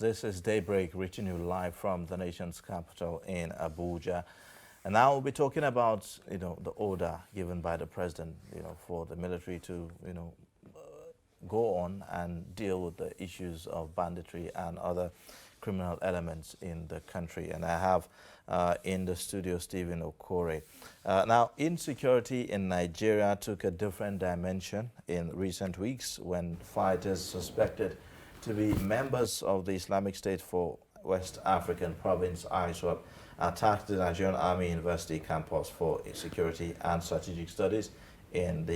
This is Daybreak reaching you live from the nation's capital in Abuja. And now we'll be talking about, the order given by the president, for the military to, go on and deal with the issues of banditry and other criminal elements in the country. And I have in the studio Stephen Okore. Now, insecurity in Nigeria took a different dimension in recent weeks when fighters suspected to be members of the Islamic State for West African Province, ISWAP, attacked the Nigerian Army University campus for security and strategic studies in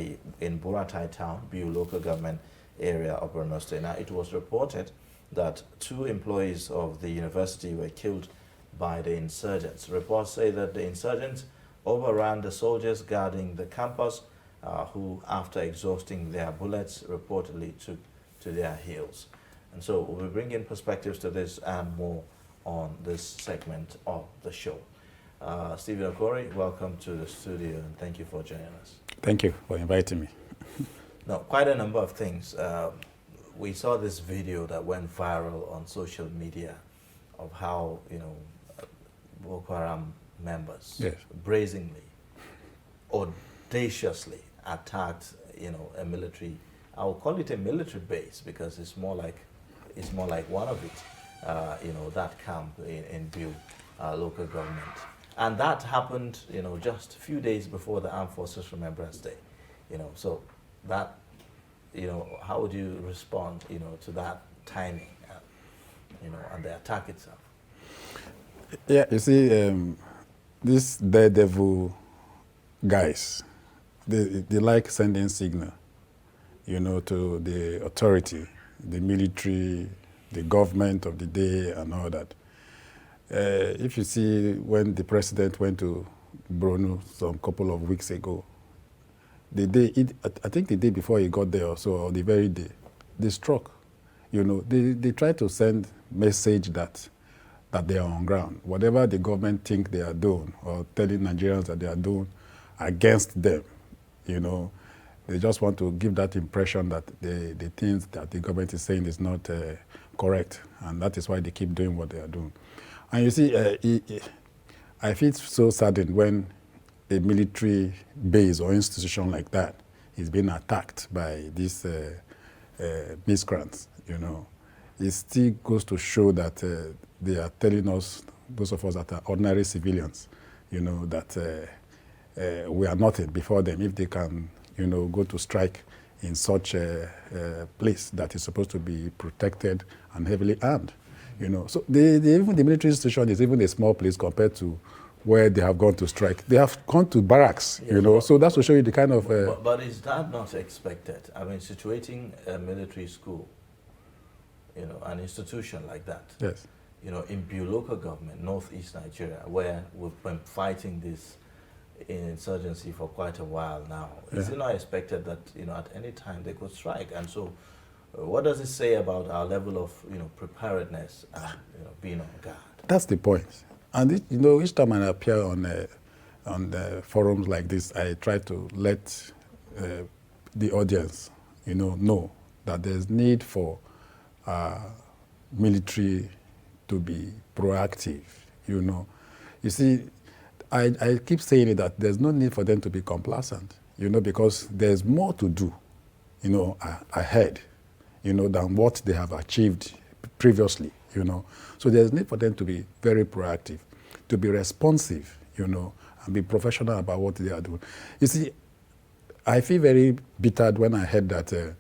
Buratai town, Biu local government area of Borno State. Now, it was reported that 2 employees of the university were killed by the insurgents. Reports say that the insurgents overran the soldiers guarding the campus, who, after exhausting their bullets, reportedly took to their heels. And so we'll bring in perspectives to this and more on this segment of the show. Stephen Okore, welcome to the studio and thank you for joining us. Thank you for inviting me. Now, quite a number of things. We saw this video that went viral on social media of how, Boko Haram members brazenly, audaciously attacked, a military, I will call it a military base because it's more like one of it, that camp in Biu, local government. And that happened, just a few days before the Armed Forces Remembrance Day, so that, how would you respond, to that timing, and the attack itself? Yeah, you see, these daredevil guys, they like sending signal, to the authority, the military, the government of the day and all that. If you see when the president went to Borno some couple of weeks ago, I think the day before he got there or so, or the very day, they struck. They try to send message that they are on ground. Whatever the government think they are doing or telling Nigerians that they are doing against them, they just want to give that impression that the things that the government is saying is not correct, and that is why they keep doing what they are doing. And you see, I feel so saddened when a military base or institution like that is being attacked by these miscreants. It still goes to show that they are telling us, those of us that are ordinary civilians, that we are nothing before them if they can, go to strike in such a place that is supposed to be protected and heavily armed. So even the military institution is even a small place compared to where they have gone to strike. They have gone to barracks, so that's to show you the kind of... But is that not expected? I mean, situating a military school, an institution like that, yes, in Biu local government, northeast Nigeria, where we've been fighting this insurgency for quite a while now. Is it not expected that, at any time they could strike? And so what does it say about our level of, preparedness and, being on guard? That's the point. And, each time I appear on the forums like this, I try to let the audience, know that there's need for military to be proactive, You see, I keep saying it that there's no need for them to be complacent, because there's more to do, ahead, than what they have achieved previously, So there's need for them to be very proactive, to be responsive, and be professional about what they are doing. You see, I feel very bitter when I heard that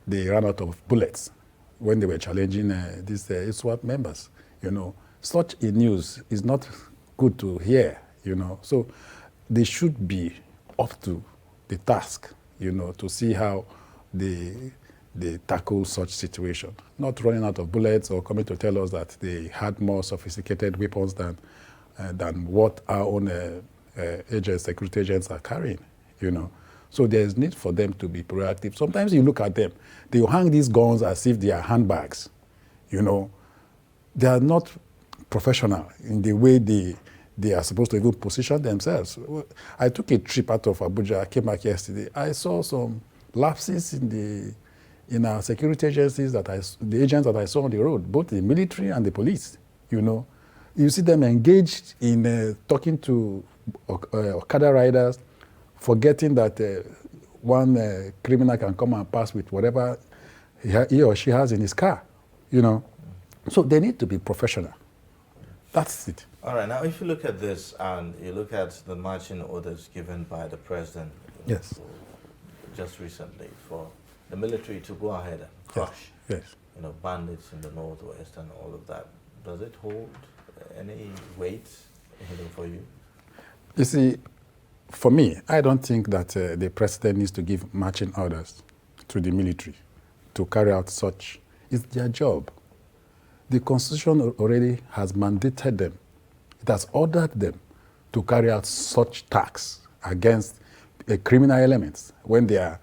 they ran out of bullets when they were challenging these ISWAP members, Such a news is not good to hear, So they should be up to the task, to see how they tackle such situation. Not running out of bullets or coming to tell us that they had more sophisticated weapons than what our own security agents are carrying, So there's need for them to be proactive. Sometimes you look at them, they hang these guns as if they are handbags, They are not professional in the way they are supposed to even position themselves. I took a trip out of Abuja, I came back yesterday. I saw some lapses in in our security agencies the agents that I saw on the road, both the military and the police, you know, you see them engaged in talking to Okada riders, forgetting that one criminal can come and pass with whatever he or she has in his car, you know. So they need to be professional. That's it. All right, now if you look at this and you look at the marching orders given by the president Yes. just recently for the military to go ahead and crush Yes. you know, bandits in the northwest and all of that, does it hold any weight you know, for you? You see, for me, I don't think that the president needs to give marching orders to the military to carry out such. It's their job. The Constitution already has mandated them. It has ordered them to carry out such tasks against criminal elements when they are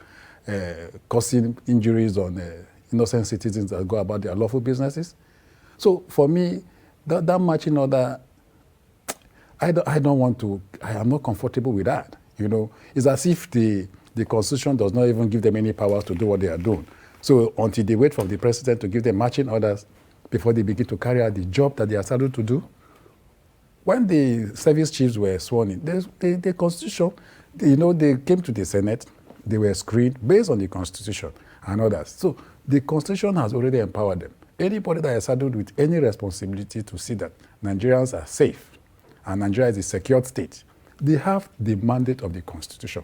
causing injuries on innocent citizens that go about their lawful businesses. So for me, that marching order, I am not comfortable with that. You know, it's as if the Constitution does not even give them any powers to do what they are doing. So until they wait for the president to give them marching orders before they begin to carry out the job that they are scheduled to do. When the service chiefs were sworn in, the Constitution, you know, they came to the Senate, they were screened based on the Constitution and others. So the Constitution has already empowered them. Anybody that is saddled with any responsibility to see that Nigerians are safe and Nigeria is a secured state, they have the mandate of the Constitution.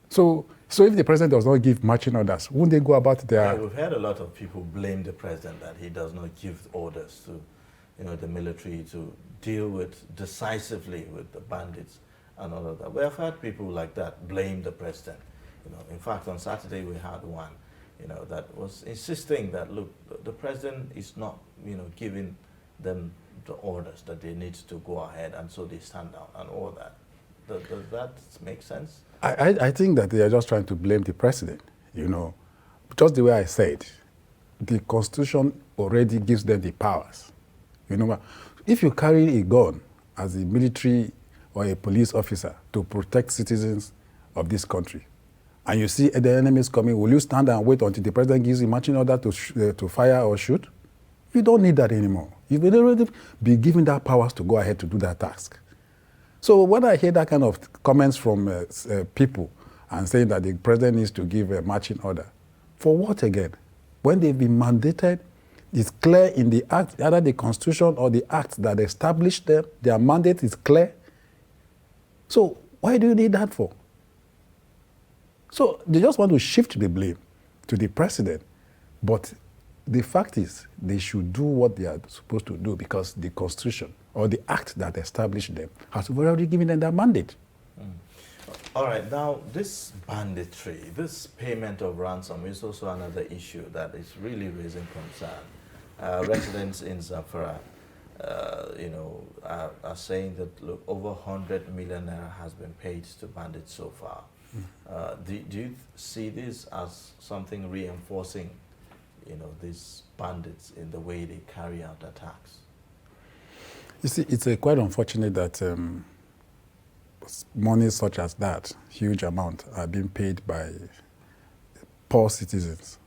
So if the president does not give marching orders, won't they go about their... Yeah, we've heard a lot of people blame the president that he does not give orders to, you know, the military to deal with decisively with the bandits and all of that. We have heard people like that blame the president. You know, in fact, on Saturday we had one, you know, that was insisting that, look, the president is not, you know, giving them the orders that they need to go ahead, and so they stand down and all that. Does that make sense? I think that they are just trying to blame the president, you know. Just the way I said, the Constitution already gives them the powers. You know, if you carry a gun as a military or a police officer to protect citizens of this country, and you see the enemies coming, will you stand and wait until the president gives a marching order to fire or shoot? You don't need that anymore. You will already be given that powers to go ahead to do that task. So when I hear that kind of comments from people and saying that the president needs to give a marching order, for what again? When they've been mandated, it's clear in the act, either the Constitution or the act that established them, their mandate is clear. So why do you need that for? So they just want to shift the blame to the president. But the fact is, they should do what they are supposed to do because the Constitution or the act that established them has already given them that mandate. All right, now this banditry, this payment of ransom is also another issue that is really raising concern. Residents in Zamfara, you know, are saying that, look, over 100 million naira has been paid to bandits so far. Do you see this as something reinforcing, you know, these bandits in the way they carry out attacks? You see, it's quite unfortunate that money such as that, huge amount, are being paid by poor citizens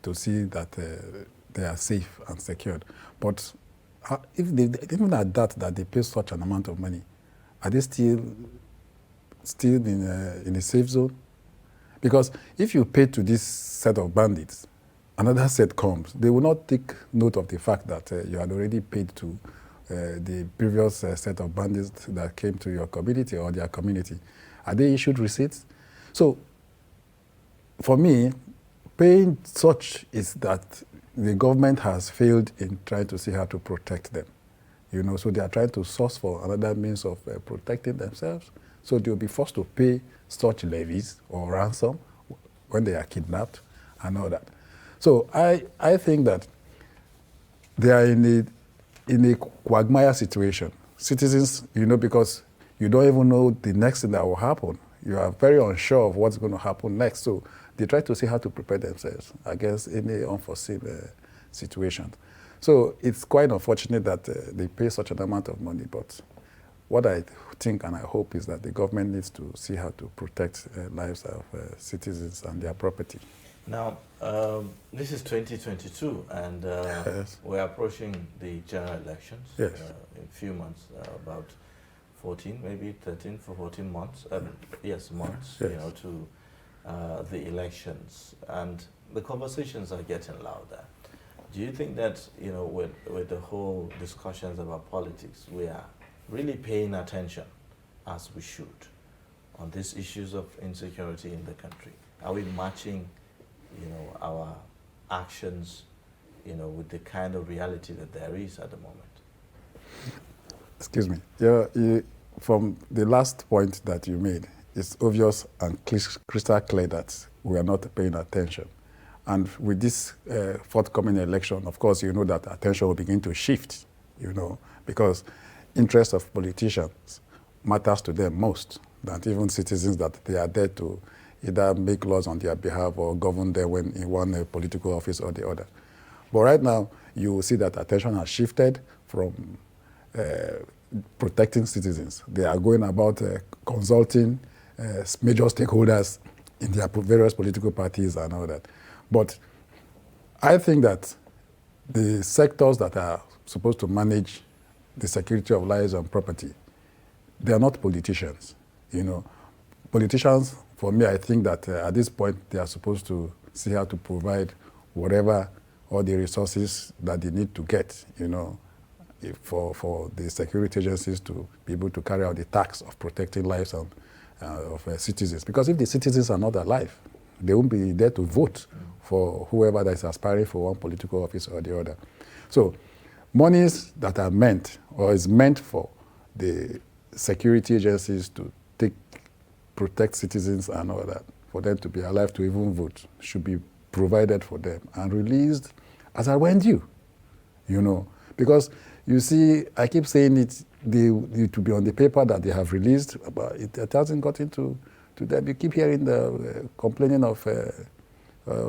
to see that they are safe and secured. But if they, even at that they pay such an amount of money, are they still in a safe zone? Because if you pay to this set of bandits, another set comes, they will not take note of the fact that you had already paid to the previous set of bandits that came to your community or their community. Are they issued receipts? So, for me, paying such is that the government has failed in trying to see how to protect them. You know, so they are trying to source for another means of protecting themselves. So they will be forced to pay such levies or ransom when they are kidnapped and all that. So I think that they are in a quagmire situation. Citizens, you know, because you don't even know the next thing that will happen. You are very unsure of what's going to happen next. So they try to see how to prepare themselves against any unforeseen situation. So it's quite unfortunate that they pay such an amount of money. But what I think and I hope is that the government needs to see how to protect lives of citizens and their property. Now, this is 2022, and Yes. we're approaching the general elections Yes. in a few months, about 14, maybe 13 for 14 months. Yes, months, Yes. you know, to the elections, and the conversations are getting louder. Do you think that, you know, with the whole discussions about politics, we are really paying attention as we should on these issues of insecurity in the country? Are we matching, you know, our actions, you know, with the kind of reality that there is at the moment? Excuse me. Yeah, from the last point that you made, it's obvious and crystal clear that we are not paying attention. And with this forthcoming election, of course, you know that attention will begin to shift, you know, because interest of politicians matters to them most than even citizens that they are there to either make laws on their behalf or govern them when in one political office or the other. But right now, you will see that attention has shifted from protecting citizens. They are going about consulting major stakeholders in their various political parties and all that. But I think that the sectors that are supposed to manage the security of lives and property, they are not politicians. You know, politicians, for me, I think that at this point they are supposed to see how to provide whatever all the resources that they need to get, you know, for the security agencies to be able to carry out the task of protecting lives and, of citizens. Because if the citizens are not alive, they won't be there to vote for whoever that is aspiring for one political office or the other. So monies that are meant or is meant for the security agencies to protect citizens and all that, for them to be alive to even vote, should be provided for them and released as I went due, you know. Because you see, I keep saying it to be on the paper that they have released, but it hasn't gotten to them. You keep hearing the complaining of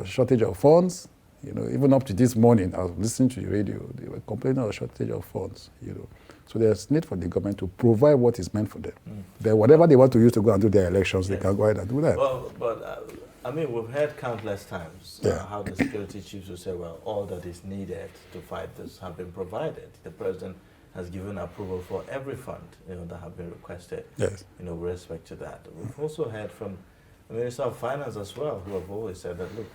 shortage of funds. You know, even up to this morning, I was listening to the radio, they were complaining of shortage of funds, you know. So there's need for the government to provide what is meant for them. Then whatever they want to use to go and do their elections, Yes. they can go ahead and do that. Well, but I mean, we've heard countless times how the security chiefs will say, well, all that is needed to fight this have been provided. The president has given approval for every fund, you know, that have been requested, Yes. you know, with respect to that. We've also heard from the Minister of Finance as well, who have always said that, look,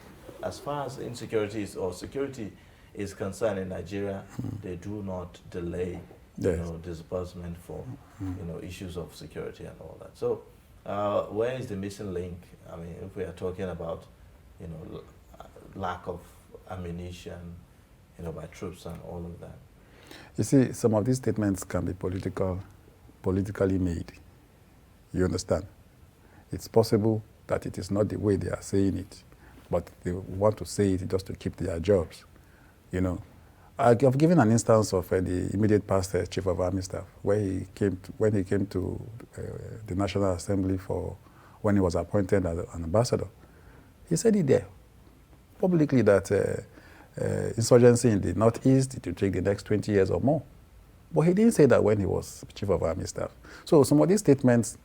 as far as insecurity or security is concerned in Nigeria, they do not delay, Yes. you know, disbursement for, you know, issues of security and all that. So, where is the missing link? I mean, if we are talking about, you know, lack of ammunition, you know, by troops and all of that. You see, some of these statements can be politically made. You understand? It's possible that it is not the way they are saying it, but they want to say it just to keep their jobs, you know. I've given an instance of the immediate past Chief of Army Staff, where when he came to the National Assembly when he was appointed as an ambassador. He said it there publicly that insurgency in the Northeast, it will take the next 20 years or more. But he didn't say that when he was Chief of Army Staff. So some of these statements,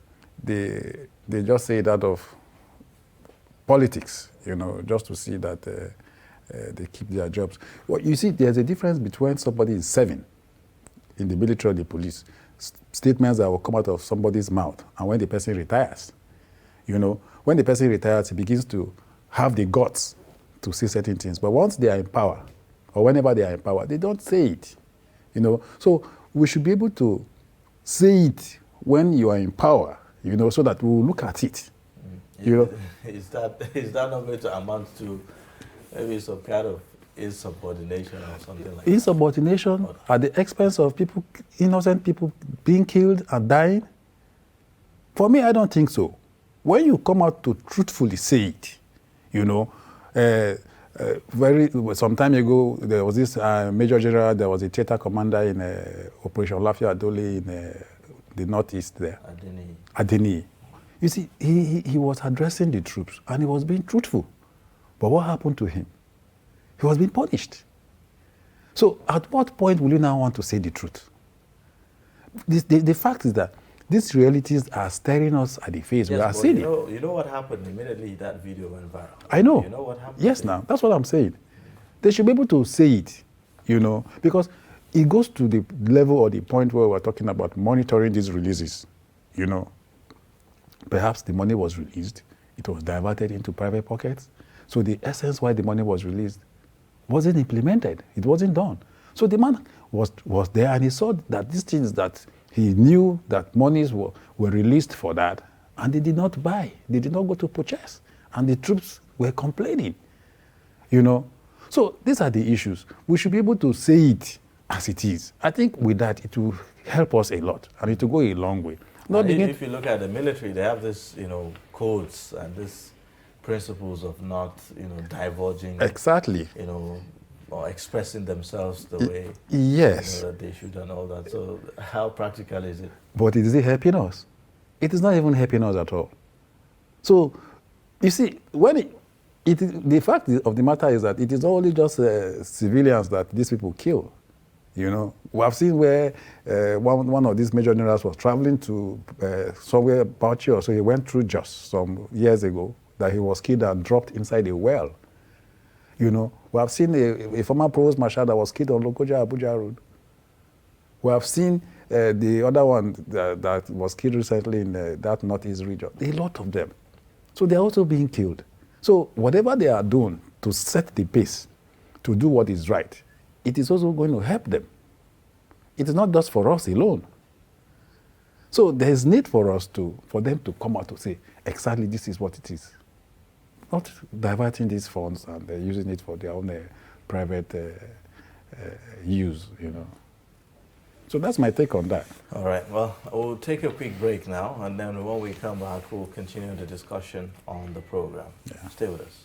they just say that of politics, you know, just to see that they keep their jobs. Well, you see, there's a difference between somebody is serving in the military or the police, statements that will come out of somebody's mouth, and when the person retires. You know, when the person retires, he begins to have the guts to say certain things. But once they are in power, or whenever they are in power, they don't say it. You know, so we should be able to say it when you are in power, you know, so that we will look at it. You know, is that not going to amount to maybe some kind of insubordination or something like that? Insubordination at the expense of people, innocent people being killed and dying? For me, I don't think so. When you come out to truthfully say it, you know, some time ago, there was this Major General, there was a theater commander in Operation Lafia Adole in the Northeast there. Adeni. You see, he was addressing the troops and he was being truthful. But what happened to him? He was being punished. So at what point will you now want to say the truth? The fact is that these realities are staring us at the face. We Yes, are but seeing you it. know, you know what happened immediately that video went viral? I know. You know what happened? Yes, now, that's what I'm saying. They should be able to say it, because it goes to the level or the point where we're talking about monitoring these releases, Perhaps the money was released, it was diverted into private pockets. So the essence why the money was released wasn't implemented. It wasn't done. So the man was there and he saw that these things that he knew that monies were released for that, and they did not buy. They did not go to purchase. And the troops were complaining, So these are the issues. We should be able to say it as it is. I think with that, it will help us a lot, and it will go a long way. If you look at the military, they have this, codes and this principles of not, divulging. Exactly. Or expressing themselves the way yes. That they should and all that. So how practical is it? But is it helping us? It is not even helping us at all. So, you see, the fact of the matter is that it is only just civilians that these people kill. We have seen where one of these major generals was traveling to somewhere about here, so he went through just some years ago that he was killed and dropped inside a well. We have seen a former provost marshal that was killed on Lokoja Abuja Road. We have seen the other one that was killed recently in that northeast region. A lot of them. So they're also being killed. So whatever they are doing to set the pace, to do what is right, it is also going to help them. It is not just for us alone. So there is need for them to come out to say, exactly this is what it is. Not diverting these funds and using it for their own private use, So that's my take on that. All right. Well, we'll take a quick break now, and then when we come back, we'll continue the discussion on the program. Yeah. Stay with us.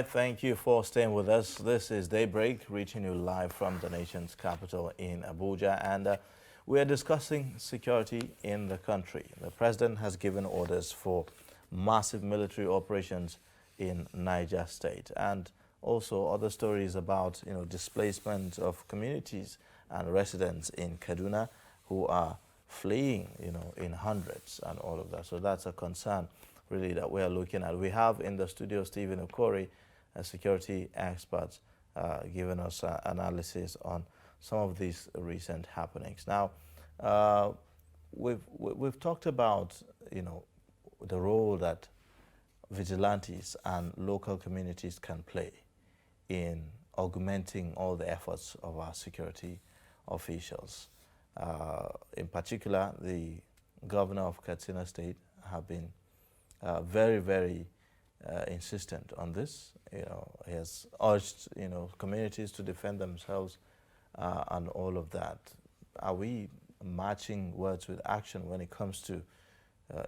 Thank you for staying with us. This is Daybreak, reaching you live from the nation's capital in Abuja, and we are discussing security in the country. The president has given orders for massive military operations in Niger State, and also other stories about displacement of communities and residents in Kaduna who are fleeing in hundreds and all of that. So that's a concern really that we are looking at. We have in the studio Stephen Okori, a security expert giving us analysis on some of these recent happenings. Now, we've talked about, you know, the role that vigilantes and local communities can play in augmenting all the efforts of our security officials. In particular, the governor of Katsina State have been very, very insistent on this. You know, he has urged, you know, communities to defend themselves and all of that. Are we matching words with action when it comes to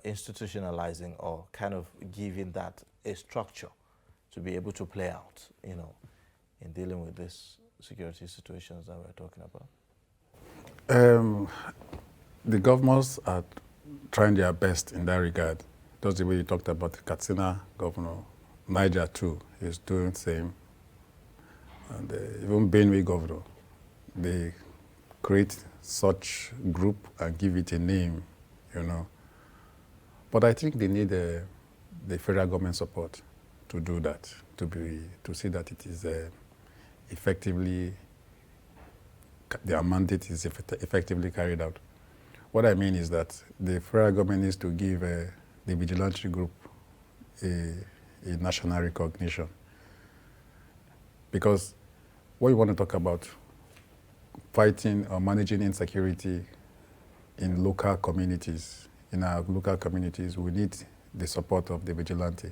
institutionalizing or kind of giving that a structure to be able to play out, you know, in dealing with these security situations that we're talking about? The governors are trying their best in that regard. Just the way you talked about Katsina governor, Niger too is doing the same. And even Benue governor, they create such group and give it a name, you know. But I think they need the federal government support to do that, to see that it is effectively, their mandate is effectively carried out. What I mean is that the federal government needs to give the vigilante group a national recognition. Because what you want to talk about, fighting or managing insecurity in local communities, in our local communities, we need the support of the vigilante.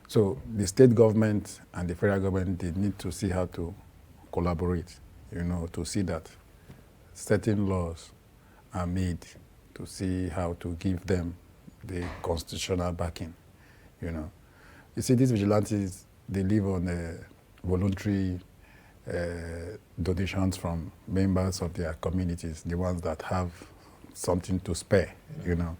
So the state government and the federal government, they need to see how to collaborate, you know, to see that certain laws are made, to see how to give them the constitutional backing, you know. You see, these vigilantes, they live on voluntary donations from members of their communities, the ones that have something to spare, you know.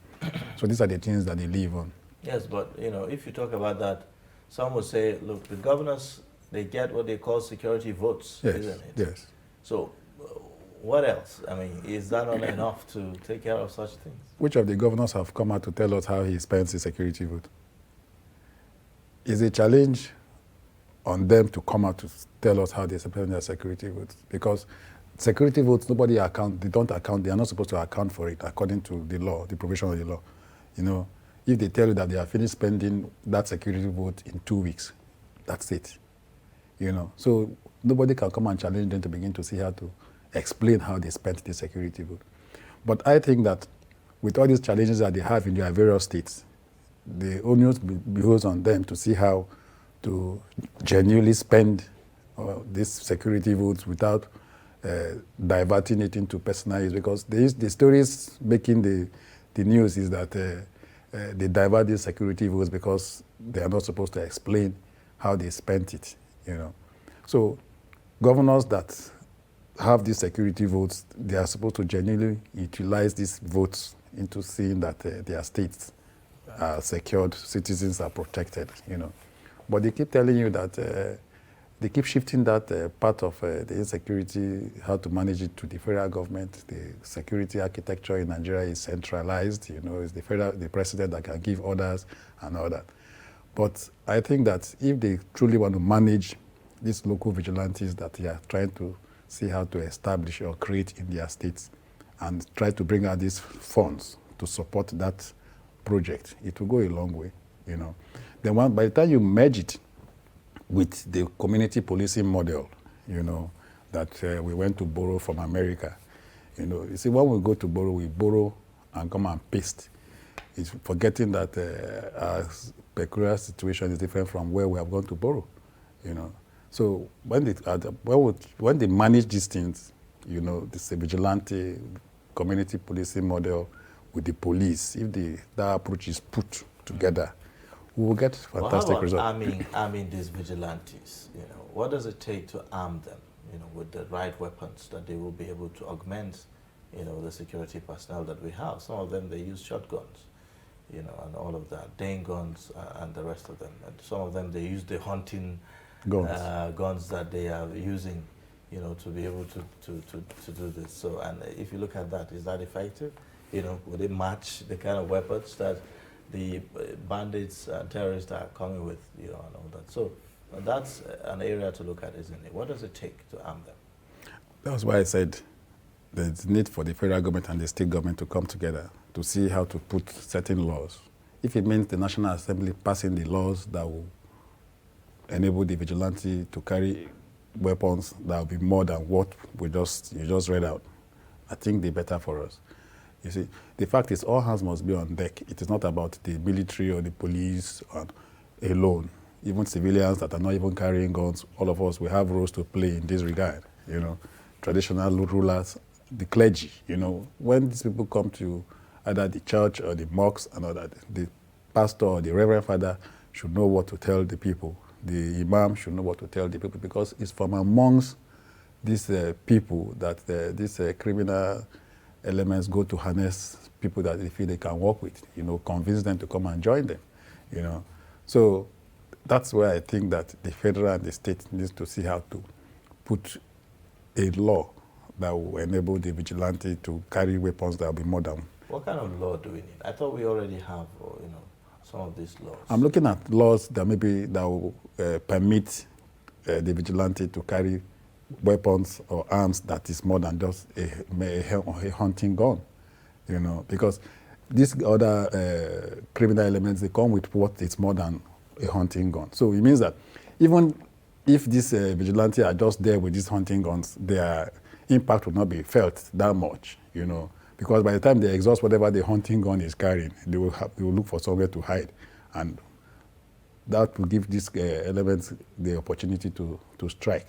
So these are the things that they live on. Yes, but, you know, if you talk about that, some would say, look, the governors, they get what they call security votes, Yes, isn't it? yes. So what else? I mean, is that not enough to take care of such things? Which of the governors have come out to tell us how he spends his security vote? Is a challenge on them to come out to tell us how they spend their security votes. Because security votes, nobody account, they don't account, they are not supposed to account for it according to the law, the provision of the law. You know, if they tell you that they are finished spending that security vote in 2 weeks, that's it. You know, so nobody can come and challenge them to begin to see how to explain how they spent the security vote. But I think that with all these challenges that they have in their various states, the onus behoves on them to see how to genuinely spend these security votes without diverting it into personal use. Because the stories making the news is that they divert these security votes because they are not supposed to explain how they spent it, you know. So governors that have these security votes, they are supposed to genuinely utilize these votes into seeing that their states are secured, citizens are protected, you know. But they keep telling you that they keep shifting that part of the insecurity, how to manage it, to the federal government. The security architecture in Nigeria is centralized, you know, it's the president that can give orders and all that. But I think that if they truly want to manage these local vigilantes that they are trying to see how to establish or create in their states and try to bring out these funds to support that project, it will go a long way, you know. Then by the time you merge it with the community policing model, you know, that we went to borrow from America, you know, you see, when we go to borrow, we borrow and come and paste. It's forgetting that our peculiar situation is different from where we have gone to borrow, you know. So when they manage these things, you know, this vigilante community policing model with the police, if that approach is put together, we will get fantastic results. Arming these vigilantes, you know, what does it take to arm them, you know, with the right weapons that they will be able to augment, you know, the security personnel that we have? Some of them, they use shotguns, you know, and all of that, Dane guns and the rest of them. And some of them, they use the hunting guns that they are using, you know, to be able to do this. So, and if you look at that, is that effective? You know, would it match the kind of weapons that the bandits and terrorists are coming with, you know, and all that? So That's an area to look at, isn't it? What does it take to arm them? That's why I said there's need for the federal government and the state government to come together to see how to put certain laws. If it means the National Assembly passing the laws that will enable the vigilante to carry weapons that will be more than what you just read out, I think they're better for us. You see, the fact is all hands must be on deck. It is not about the military or the police alone. Even civilians that are not even carrying guns, all of us, we have roles to play in this regard. You know, traditional rulers, the clergy, you know, when these people come to either the church or the mosques and all that, the pastor or the reverend father should know what to tell the people. The imam should know what to tell the people, because it's from amongst these people that these criminal elements go to harness people that they feel they can work with, you know, convince them to come and join them, you know. So that's where I think that the federal and the state needs to see how to put a law that will enable the vigilante to carry weapons that will be more than. What kind of law do we need? I thought we already have, you know, some of these laws. I'm looking at laws that maybe that will permit the vigilante to carry weapons or arms that is more than just a hunting gun, you know, because these other criminal elements, they come with what is more than a hunting gun. So it means that even if these vigilante are just there with these hunting guns, their impact will not be felt that much, you know, because by the time they exhaust whatever the hunting gun is carrying, they will look for somewhere to hide, and that will give these elements the opportunity to strike,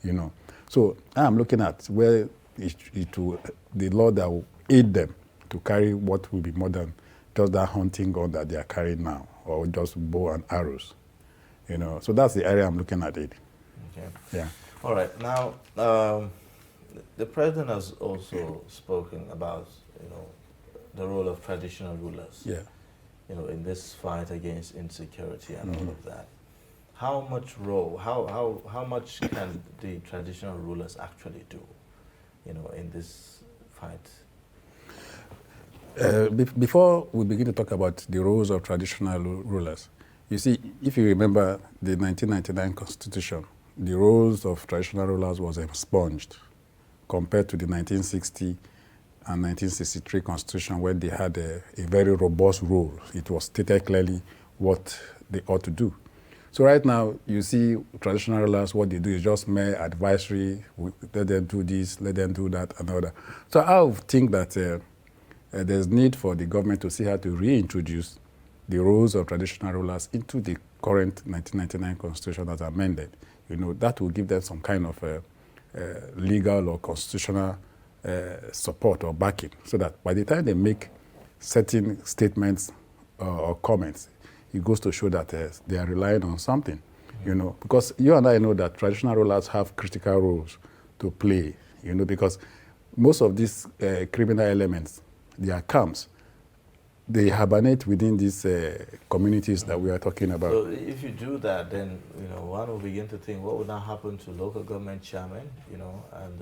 you know. So I'm looking at where the law that will aid them to carry what will be more than just that hunting gun that they are carrying now, or just bow and arrows, you know. So that's the area I'm looking at it. Okay. Yeah. All right. Now, the president has also spoken about, you know, the role of traditional rulers. Yeah. You know, in this fight against insecurity and all of that. How much how much can the traditional rulers actually do, you know, in this fight? Before we begin to talk about the roles of traditional rulers, you see, if you remember the 1999 Constitution, the roles of traditional rulers was expunged compared to the 1960 and 1963 Constitution, where they had a very robust role. It was stated clearly what they ought to do. So right now, you see traditional rulers, what they do is just mere advisory, let them do this, let them do that, and all that. So I think that there's need for the government to see how to reintroduce the roles of traditional rulers into the current 1999 Constitution as amended. You know, that will give them some kind of legal or constitutional support or backing, so that by the time they make certain statements or comments, it goes to show that they are relying on something, you know, because you and I know that traditional rulers have critical roles to play, you know, because most of these criminal elements, their camps, they hibernate within these communities that we are talking about. So if you do that, then, you know, one will begin to think, what would now happen to local government chairmen, you know, and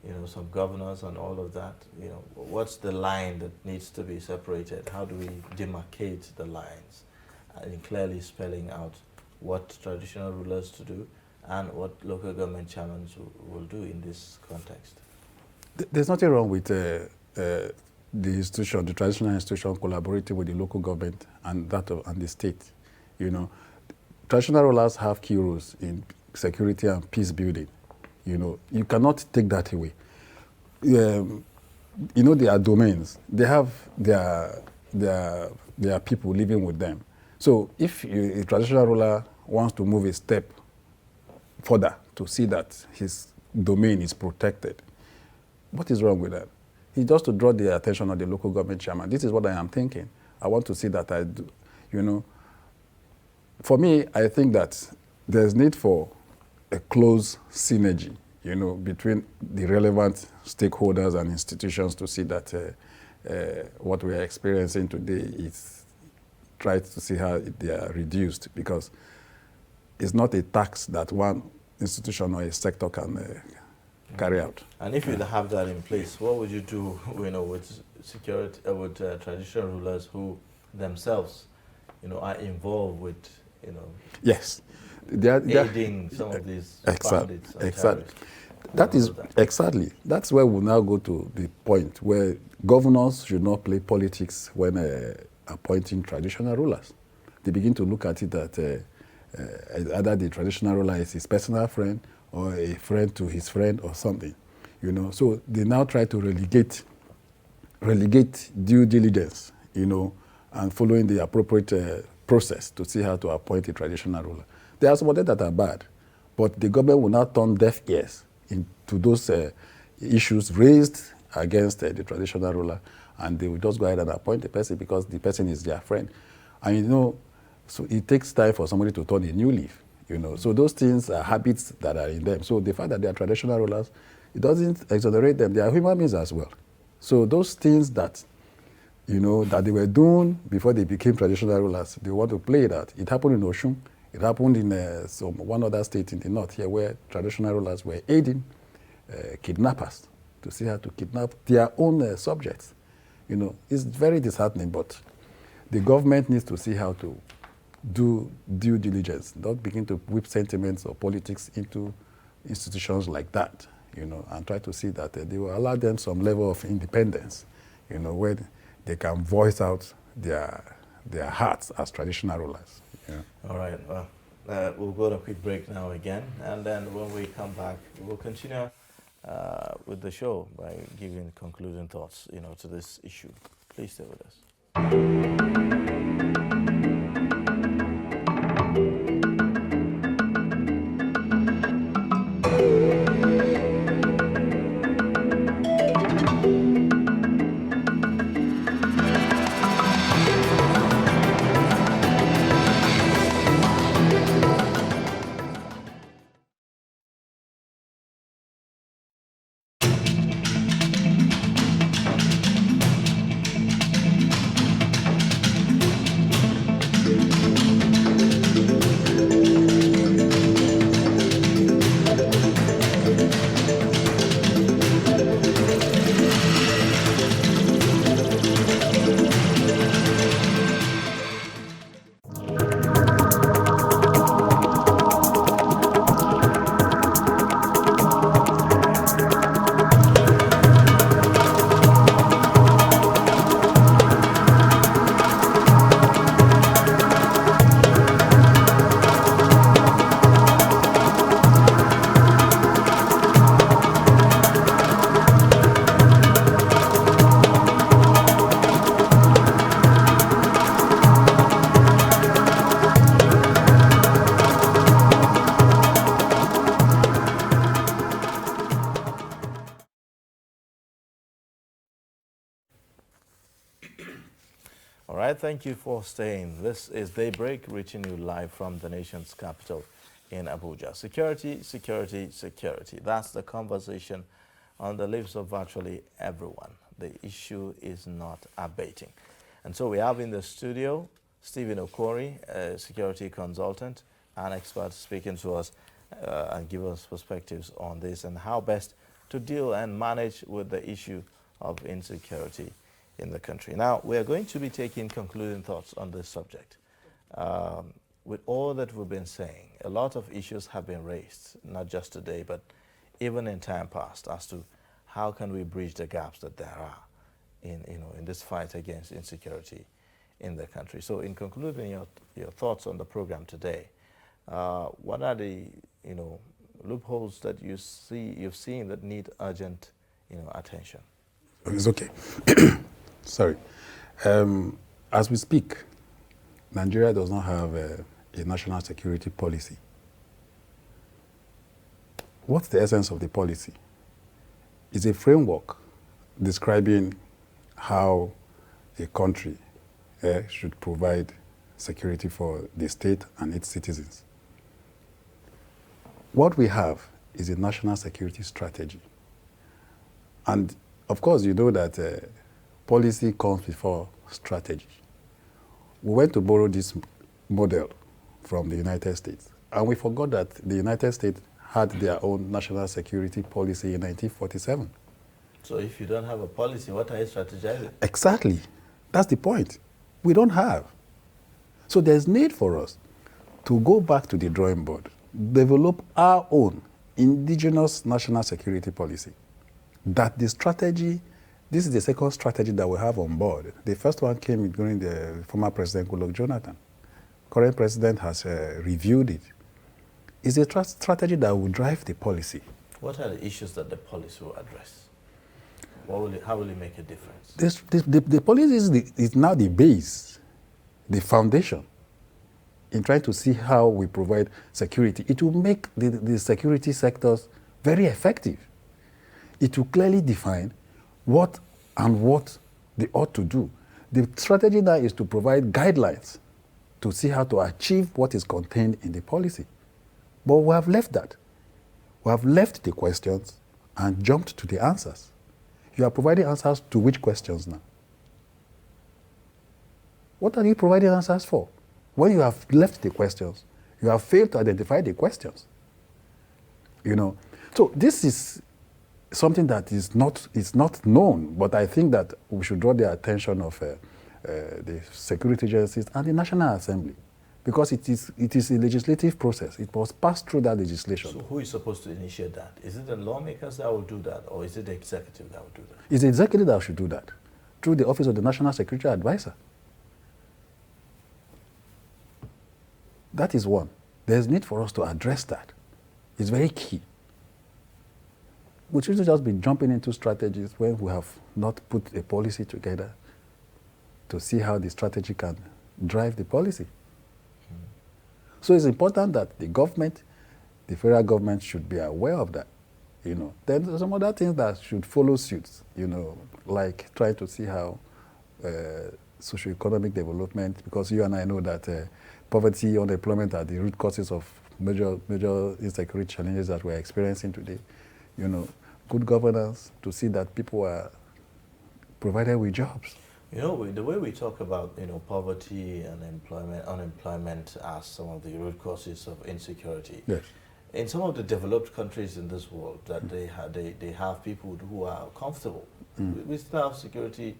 you know, some governors and all of that? You know, what's the line that needs to be separated? How do we demarcate the lines, and clearly spelling out what traditional rulers to do and what local government chairmen will do in this context? There's nothing wrong with the institution, the traditional institution, collaborating with the local government and the state. You know, traditional rulers have key roles in security and peace building. You know, you cannot take that away. You know, their domains, they have their people living with them. So if a traditional ruler wants to move a step further to see that his domain is protected, what is wrong with that? It's just to draw the attention of the local government chairman. This is what I am thinking. I want to see that I do, you know. For me, I think that there's need for a close synergy, you know, between the relevant stakeholders and institutions to see that what we are experiencing today is try to see how they are reduced, because it's not a tax that one institution or a sector can carry out. And if you have that in place, what would you do, you know, with security, with traditional rulers who themselves, you know, are involved with, you know? Yes, they are aiding some of these bandits and terrorists. That is exactly. That's where we now go to the point where governors should not play politics when appointing traditional rulers. They begin to look at it that either the traditional ruler is his personal friend or a friend to his friend or something, you know. So they now try to relegate due diligence, you know, and following the appropriate process to see how to appoint a traditional ruler. There are some of them that are bad, but the government will not turn deaf ears into those issues raised against the traditional ruler, and they will just go ahead and appoint the person because the person is their friend. And you know, so it takes time for somebody to turn a new leaf, you know. So those things are habits that are in them. So the fact that they are traditional rulers, it doesn't exonerate them. They are human beings as well. So those things that, you know, that they were doing before they became traditional rulers, they want to play that. It happened in Oshun. It happened in one other state in the north here where traditional rulers were aiding kidnappers to see how to kidnap their own subjects. You know, it's very disheartening, but the government needs to see how to do due diligence, not begin to whip sentiments or politics into institutions like that, you know, and try to see that they will allow them some level of independence, you know, where they can voice out their hearts as traditional rulers. Yeah. All right. Well, we'll go to a quick break now again, and then when we come back, we'll continue with the show by giving concluding thoughts, you know, to this issue. Please stay with us. All right, thank you for staying. This is Daybreak, reaching you live from the nation's capital in Abuja. Security, security, security. That's the conversation on the lips of virtually everyone. The issue is not abating. And so we have in the studio Stephen Okori, a security consultant and expert, speaking to us and give us perspectives on this and how best to deal and manage with the issue of insecurity in the country. Now, we are going to be taking concluding thoughts on this subject. With all that we've been saying, a lot of issues have been raised, not just today, but even in time past, as to how can we bridge the gaps that there are in this fight against insecurity in the country. So in concluding your thoughts on the program today, what are the loopholes that you've seen that need urgent attention? It's okay. Sorry. As we speak, Nigeria does not have a national security policy. What's the essence of the policy? It's a framework describing how a country should provide security for the state and its citizens. What we have is a national security strategy. And of course, you know that policy comes before strategy. We went to borrow this model from the United States, and we forgot that the United States had their own national security policy in 1947. So if you don't have a policy, what are you strategizing? Exactly. That's the point. We don't have. So there's need for us to go back to the drawing board, develop our own indigenous national security policy. That the strategy, this is the second strategy that we have on board. The first one came during the former President Goodluck Jonathan. Current president has reviewed it. It's a strategy that will drive the policy. What are the issues that the policy will address? How will it make a difference? The policy is now the base, the foundation in trying to see how we provide security. It will make the security sectors very effective. It will clearly define what they ought to do. The strategy now is to provide guidelines to see how to achieve what is contained in the policy. But we have left that. We have left the questions and jumped to the answers. You are providing answers to which questions now? What are you providing answers for? When you have left the questions, you have failed to identify the questions. You know, so this is something that is not known, but I think that we should draw the attention of the security agencies and the National Assembly, because it is a legislative process. It must pass through that legislation. So who is supposed to initiate that? Is it the lawmakers that will do that, or is it the executive that will do that? It's the executive that should do that, through the Office of the National Security Advisor. That is one. There's need for us to address that. It's very key. We shouldn't just be jumping into strategies when we have not put a policy together to see how the strategy can drive the policy. So it's important that the government, the federal government, should be aware of that. You know, then there's some other things that should follow suit. You know, like trying to see how socio-economic development, because you and I know that poverty, unemployment are the root causes of major insecurity challenges that we're experiencing today. You know, good governance to see that people are provided with jobs. You know, the way we talk about, poverty and unemployment as some of the root causes of insecurity. Yes. In some of the developed countries in this world, that they have people who are comfortable. We still have security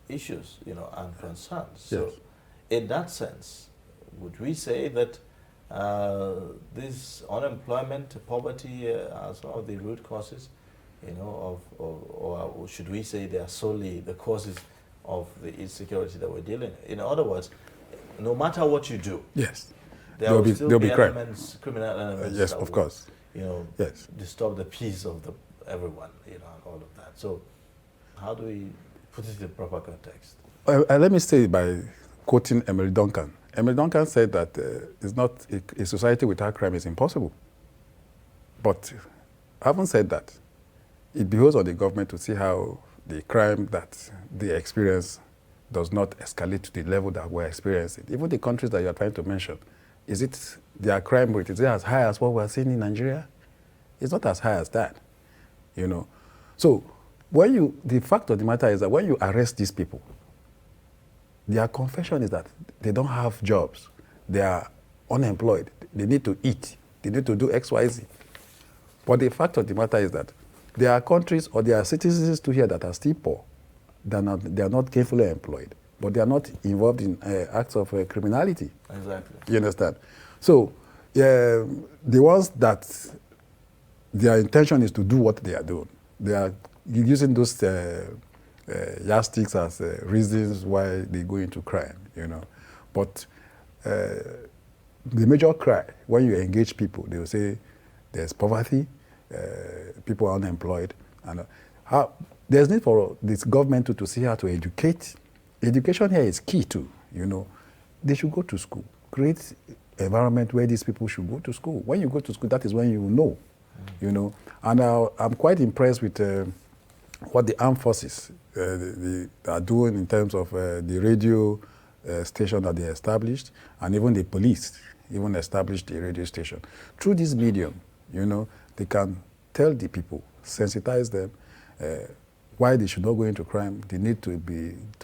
issues, and concerns. Yes. So, in that sense, would we say that this unemployment, poverty are some of the root causes, or should we say they are solely the causes of the insecurity that we're dealing with? In other words, no matter what you do, yes, there will still be crime. Criminal elements. Yes, that of will, course. Yes, disturb the peace of everyone, and all of that. So, how do we put it in proper context? Let me say by quoting Emily Duncan. Emily Duncan said that it's not a society without crime is impossible. But having said that, it behoves on the government to see how the crime that they experience does not escalate to the level that we're experiencing. Even the countries that you're trying to mention, is it their crime rate, is it as high as what we're seeing in Nigeria? It's not as high as that, So the fact of the matter is that when you arrest these people, their confession is that they don't have jobs, they are unemployed, they need to eat, they need to do X, Y, Z. But the fact of the matter is that there are countries or there are citizens to here that are still poor. They are not gainfully employed, but they are not involved in acts of criminality. Exactly. You understand? So the ones that their intention is to do what they are doing, they are using those yardsticks as reasons why they go into crime, But the major cry, when you engage people, they will say there's poverty, people are unemployed, and there's need for this government to see how to educate. Education here is key too, They should go to school, create environment where these people should go to school. When you go to school, that is when you know, And I'm quite impressed with what the armed forces are doing in terms of the radio station that they established, and even the police even established a radio station. Through this medium, they can tell the people, sensitize them, why they should not go into crime. They need to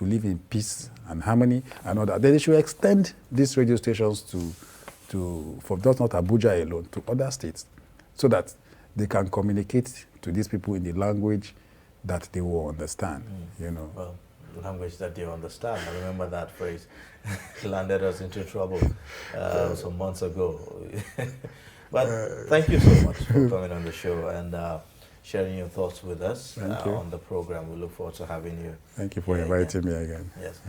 live in peace and harmony and all that. Then they should extend these radio stations for just not Abuja alone, to other states, so that they can communicate to these people in the language that they will understand. Well, language that they understand. I remember that phrase landed us into trouble some months ago. But thank you so much for coming on the show and sharing your thoughts with us on the program. We look forward to having you. Thank you for inviting me again. Yes.